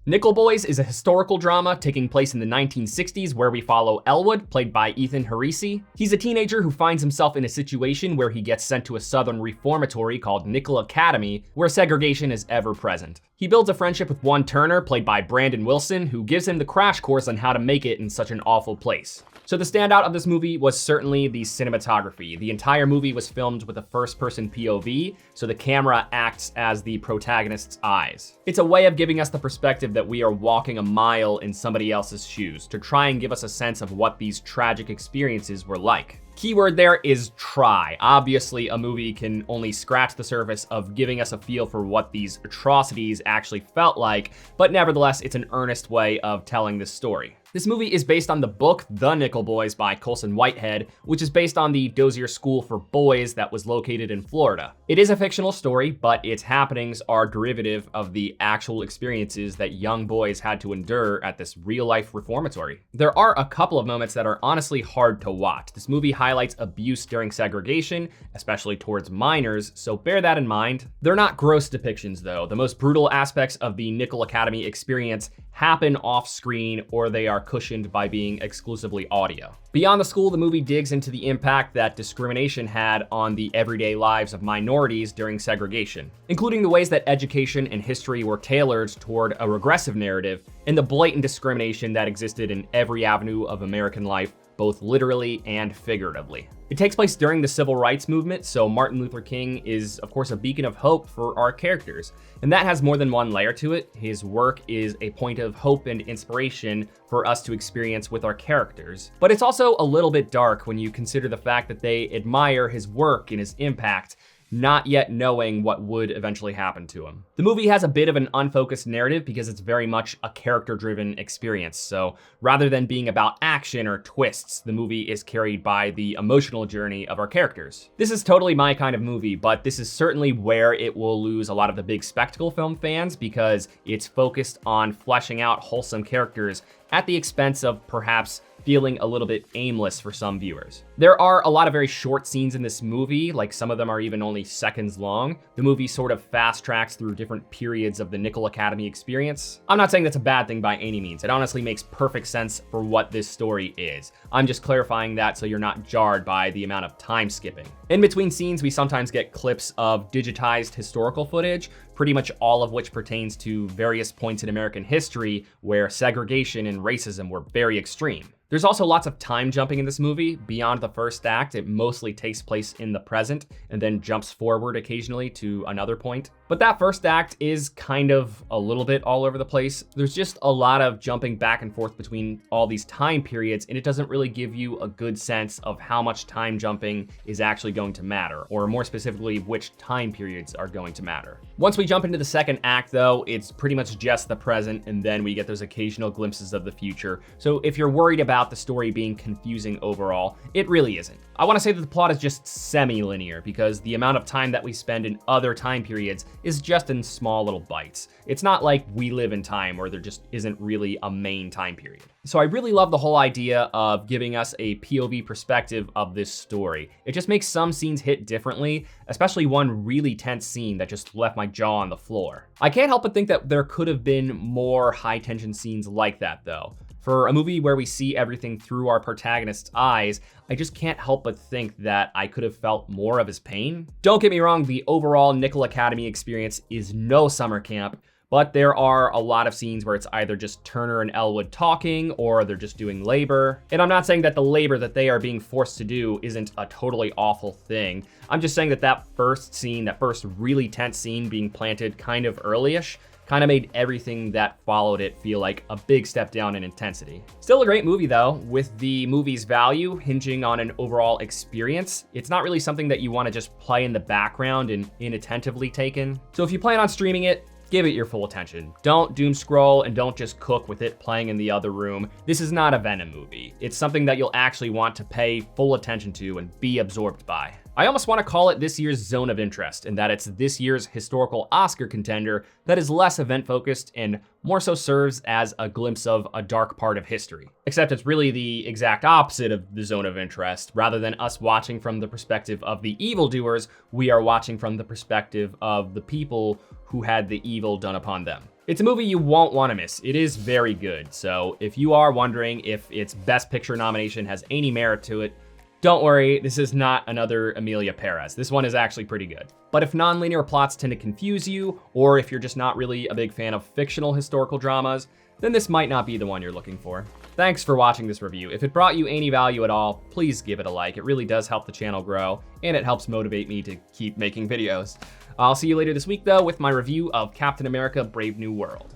Nickel Boys is a historical drama taking place in the 1960s where we follow Elwood, played by Ethan Harisi. He's a teenager who finds himself in a situation where he gets sent to a southern reformatory called Nickel Academy, where segregation is ever present. He builds a friendship with one Turner, played by Brandon Wilson, who gives him the crash course on how to make it in such an awful place. So the standout of this movie was certainly the cinematography. The entire movie was filmed with a first-person POV, so the camera acts as the protagonist's eyes. It's a way of giving us the perspective that we are walking a mile in somebody else's shoes, to try and give us a sense of what these tragic experiences were like. Keyword there is try. Obviously, a movie can only scratch the surface of giving us a feel for what these atrocities actually felt like, but nevertheless, it's an earnest way of telling this story. This movie is based on the book The Nickel Boys by Colson Whitehead, which is based on the Dozier School for Boys that was located in Florida. It is a fictional story, but its happenings are derivative of the actual experiences that young boys had to endure at this real-life reformatory. There are a couple of moments that are honestly hard to watch. This movie highlights abuse during segregation, especially towards minors, so bear that in mind. They're not gross depictions though. The most brutal aspects of the Nickel Academy experience happen off-screen, or they are cushioned by being exclusively audio. Beyond the school, the movie digs into the impact that discrimination had on the everyday lives of minorities during segregation, including the ways that education and history were tailored toward a regressive narrative, and the blatant discrimination that existed in every avenue of American life, both literally and figuratively. It takes place during the civil rights movement, so Martin Luther King is, of course, a beacon of hope for our characters. And that has more than one layer to it. His work is a point of hope and inspiration for us to experience with our characters. But it's also a little bit dark when you consider the fact that they admire his work and his impact, not yet knowing what would eventually happen to him. The movie has a bit of an unfocused narrative because it's very much a character-driven experience. So rather than being about action or twists, the movie is carried by the emotional journey of our characters. This is totally my kind of movie, but this is certainly where it will lose a lot of the big spectacle film fans because it's focused on fleshing out wholesome characters at the expense of perhaps feeling a little bit aimless for some viewers. There are a lot of very short scenes in this movie, like some of them are even only seconds long. The movie sort of fast tracks through different periods of the Nickel Academy experience. I'm not saying that's a bad thing by any means. It honestly makes perfect sense for what this story is. I'm just clarifying that so you're not jarred by the amount of time skipping. In between scenes, we sometimes get clips of digitized historical footage, pretty much all of which pertains to various points in American history where segregation and racism were very extreme. There's also lots of time jumping in this movie. Beyond the first act, it mostly takes place in the present and then jumps forward occasionally to another point. But that first act is kind of a little bit all over the place. There's just a lot of jumping back and forth between all these time periods, and it doesn't really give you a good sense of how much time jumping is actually going to matter, or more specifically, which time periods are going to matter. Once we jump into the second act though, it's pretty much just the present, and then we get those occasional glimpses of the future. So if you're worried about the story being confusing overall, it really isn't. I want to say that the plot is just semi-linear because the amount of time that we spend in other time periods is just in small little bites. It's not like We Live in Time where there just isn't really a main time period. So I really love the whole idea of giving us a POV perspective of this story. It just makes some scenes hit differently, especially one really tense scene that just left my jaw on the floor. I can't help but think that there could have been more high tension scenes like that though. For a movie where we see everything through our protagonist's eyes, I just can't help but think that I could have felt more of his pain. Don't get me wrong, the overall Nickel Academy experience is no summer camp, but there are a lot of scenes where it's either just Turner and Elwood talking or they're just doing labor. And I'm not saying that the labor that they are being forced to do isn't a totally awful thing. I'm just saying that that first scene, that first really tense scene being planted kind of early-ish, kind of made everything that followed it feel like a big step down in intensity. Still a great movie though, with the movie's value hinging on an overall experience. It's not really something that you want to just play in the background and inattentively take in. So if you plan on streaming it, give it your full attention. Don't doom scroll and don't just cook with it playing in the other room. This is not a Venom movie. It's something that you'll actually want to pay full attention to and be absorbed by. I almost want to call it this year's zone of interest, in that it's this year's historical Oscar contender that is less event-focused and more so serves as a glimpse of a dark part of history. Except it's really the exact opposite of the zone of interest. Rather than us watching from the perspective of the evildoers, we are watching from the perspective of the people who had the evil done upon them. It's a movie you won't want to miss. It is very good. So if you are wondering if its Best Picture nomination has any merit to it, don't worry, this is not another Emilia Perez. This one is actually pretty good. But if nonlinear plots tend to confuse you, or if you're just not really a big fan of fictional historical dramas, then this might not be the one you're looking for. Thanks for watching this review. If it brought you any value at all, please give it a like. It really does help the channel grow, and it helps motivate me to keep making videos. I'll see you later this week, though, with my review of Captain America: Brave New World.